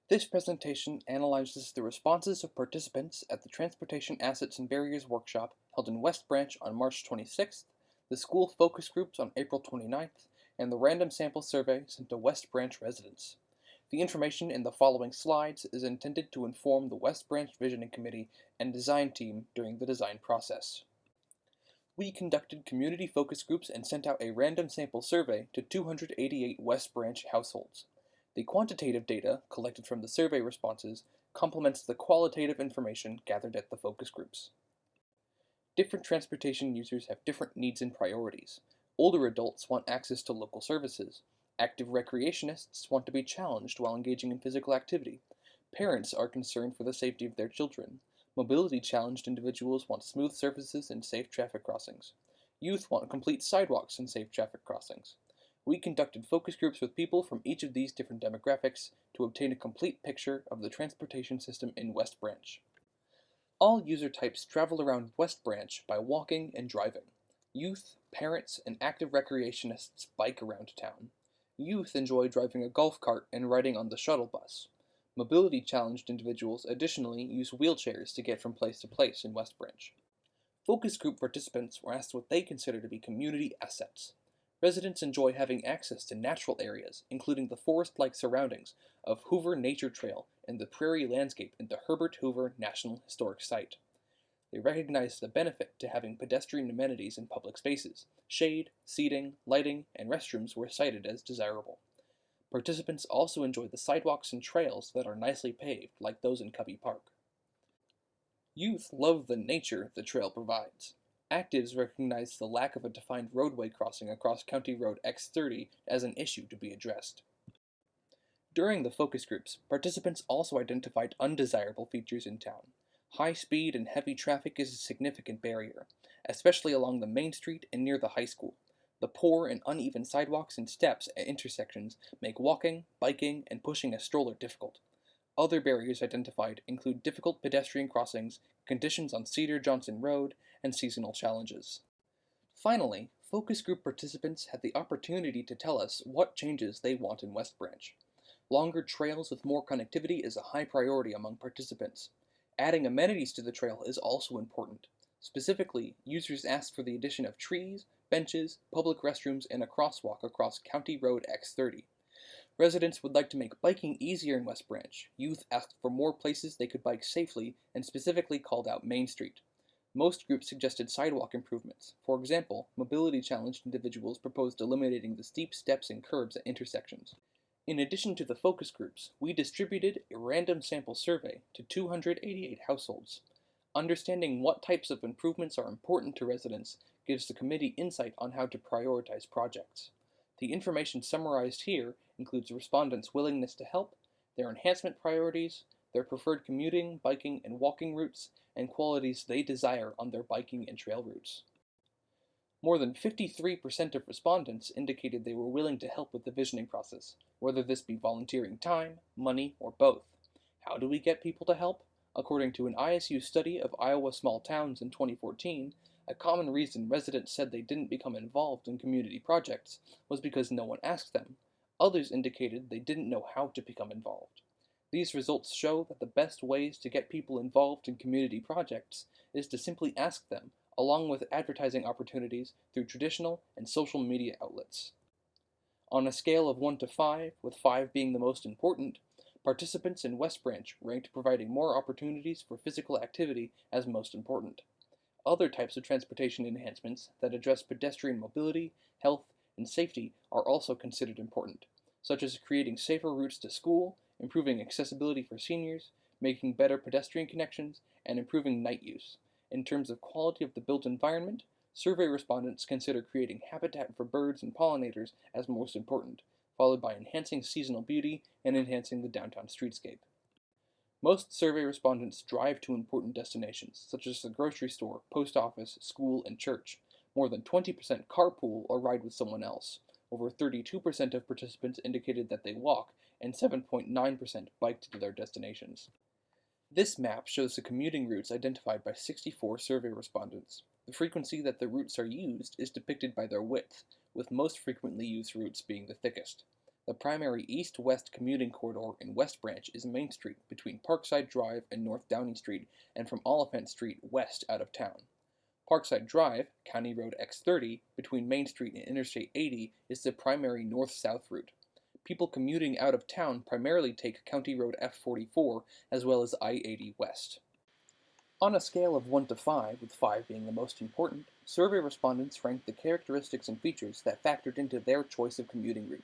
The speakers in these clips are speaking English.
This presentation analyzes the responses of participants at the Transportation Assets and Barriers Workshop held in West Branch on March 26th, the school focus groups on April 29th, and the random sample survey sent to West Branch residents. The information in the following slides is intended to inform the West Branch Visioning Committee and design team during the design process. We conducted community focus groups and sent out a random sample survey to 288 West Branch households. The quantitative data collected from the survey responses complements the qualitative information gathered at the focus groups. Different transportation users have different needs and priorities. Older adults want access to local services. Active recreationists want to be challenged while engaging in physical activity. Parents are concerned for the safety of their children. Mobility-challenged individuals want smooth surfaces and safe traffic crossings. Youth want complete sidewalks and safe traffic crossings. We conducted focus groups with people from each of these different demographics to obtain a complete picture of the transportation system in West Branch. All user types travel around West Branch by walking and driving. Youth, parents, and active recreationists bike around town. Youth enjoy driving a golf cart and riding on the shuttle bus. Mobility-challenged individuals additionally use wheelchairs to get from place to place in West Branch. Focus group participants were asked what they consider to be community assets. Residents enjoy having access to natural areas, including the forest-like surroundings of Hoover Nature Trail and the prairie landscape in the Herbert Hoover National Historic Site. They recognize the benefit to having pedestrian amenities in public spaces. Shade, seating, lighting, and restrooms were cited as desirable. Participants also enjoy the sidewalks and trails that are nicely paved, like those in Cubby Park. Youth love the nature the trail provides. Actives recognize the lack of a defined roadway crossing across County Road X30 as an issue to be addressed. During the focus groups, participants also identified undesirable features in town. High speed and heavy traffic is a significant barrier, especially along the main street and near the high school. The poor and uneven sidewalks and steps at intersections make walking, biking, and pushing a stroller difficult. Other barriers identified include difficult pedestrian crossings, conditions on Cedar Johnson Road, and seasonal challenges. Finally, focus group participants had the opportunity to tell us what changes they want in West Branch. Longer trails with more connectivity is a high priority among participants. Adding amenities to the trail is also important. Specifically, users asked for the addition of trees, benches, public restrooms, and a crosswalk across County Road X30. Residents would like to make biking easier in West Branch. Youth asked for more places they could bike safely and specifically called out Main Street. Most groups suggested sidewalk improvements. For example, mobility-challenged individuals proposed eliminating the steep steps and curbs at intersections. In addition to the focus groups, we distributed a random sample survey to 288 households. Understanding what types of improvements are important to residents gives the committee insight on how to prioritize projects. The information summarized here includes respondents' willingness to help, their enhancement priorities, their preferred commuting, biking, and walking routes, and qualities they desire on their biking and trail routes. More than 53% of respondents indicated they were willing to help with the visioning process, whether this be volunteering time, money, or both. How do we get people to help? According to an ISU study of Iowa small towns in 2014, a common reason residents said they didn't become involved in community projects was because no one asked them. Others indicated they didn't know how to become involved. These results show that the best ways to get people involved in community projects is to simply ask them, along with advertising opportunities through traditional and social media outlets. On a scale of 1 to 5, with 5 being the most important, participants in West Branch ranked providing more opportunities for physical activity as most important. Other types of transportation enhancements that address pedestrian mobility, health, and safety are also considered important, such as creating safer routes to school, improving accessibility for seniors, making better pedestrian connections, and improving night use. In terms of quality of the built environment, survey respondents consider creating habitat for birds and pollinators as most important, followed by enhancing seasonal beauty and enhancing the downtown streetscape. Most survey respondents drive to important destinations, such as the grocery store, post office, school, and church. More than 20% carpool or ride with someone else. Over 32% of participants indicated that they walk, and 7.9% bike to their destinations. This map shows the commuting routes identified by 64 survey respondents. The frequency that the routes are used is depicted by their width, with most frequently used routes being the thickest. The primary east-west commuting corridor in West Branch is Main Street between Parkside Drive and North Downey Street and from Oliphant Street west out of town. Parkside Drive, County Road X30, between Main Street and Interstate 80 is the primary north-south route. People commuting out of town primarily take County Road F44 as well as I-80 west. On a scale of 1 to 5, with 5 being the most important, survey respondents ranked the characteristics and features that factored into their choice of commuting route.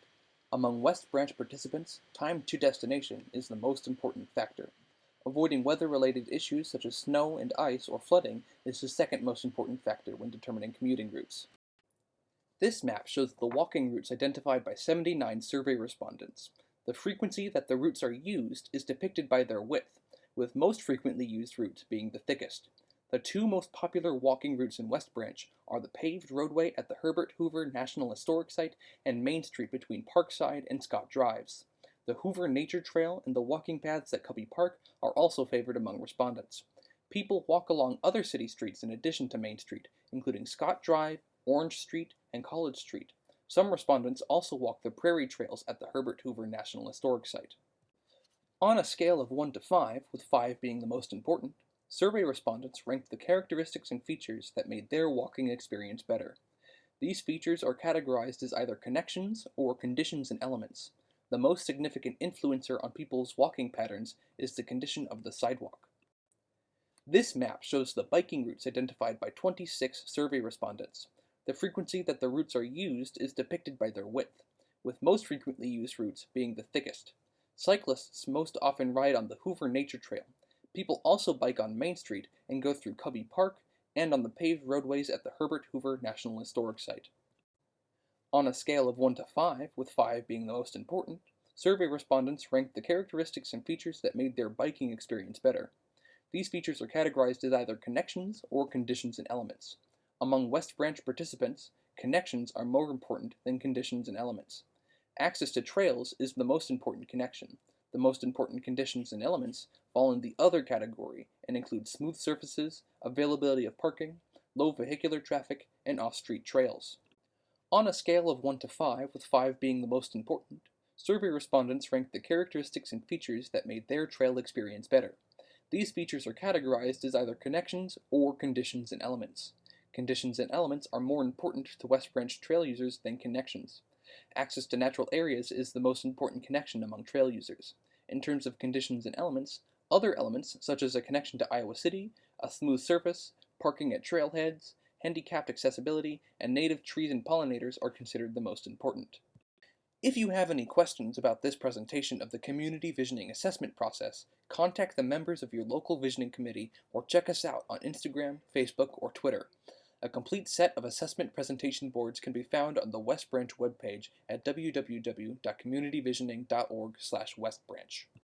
Among West Branch participants, time to destination is the most important factor. Avoiding weather-related issues such as snow and ice or flooding is the second most important factor when determining commuting routes. This map shows the walking routes identified by 79 survey respondents. The frequency that the routes are used is depicted by their width, with most frequently used routes being the thickest. The two most popular walking routes in West Branch are the paved roadway at the Herbert Hoover National Historic Site and Main Street between Parkside and Scott Drives. The Hoover Nature Trail and the walking paths at Cubby Park are also favored among respondents. People walk along other city streets in addition to Main Street, including Scott Drive, Orange Street, and College Street. Some respondents also walk the prairie trails at the Herbert Hoover National Historic Site. On a scale of 1 to 5, with 5 being the most important, survey respondents ranked the characteristics and features that made their walking experience better. These features are categorized as either connections or conditions and elements. The most significant influencer on people's walking patterns is the condition of the sidewalk. This map shows the biking routes identified by 26 survey respondents. The frequency that the routes are used is depicted by their width, with most frequently used routes being the thickest. Cyclists most often ride on the Hoover Nature Trail. People also bike on Main Street and go through Cubby Park and on the paved roadways at the Herbert Hoover National Historic Site. On a scale of 1 to 5, with 5 being the most important, survey respondents ranked the characteristics and features that made their biking experience better. These features are categorized as either connections or conditions and elements. Among West Branch participants, connections are more important than conditions and elements. Access to trails is the most important connection. The most important conditions and elements fall in the other category and include smooth surfaces, availability of parking, low vehicular traffic, and off-street trails. On a scale of 1 to 5, with 5 being the most important, survey respondents ranked the characteristics and features that made their trail experience better. These features are categorized as either connections or conditions and elements. Conditions and elements are more important to West Branch trail users than connections. Access to natural areas is the most important connection among trail users. In terms of conditions and elements, other elements, such as a connection to Iowa City, a smooth surface, parking at trailheads, handicapped accessibility, and native trees and pollinators are considered the most important. If you have any questions about this presentation of the Community Visioning Assessment process, contact the members of your local visioning committee or check us out on Instagram, Facebook, or Twitter. A complete set of assessment presentation boards can be found on the West Branch webpage at www.communityvisioning.org/westbranch.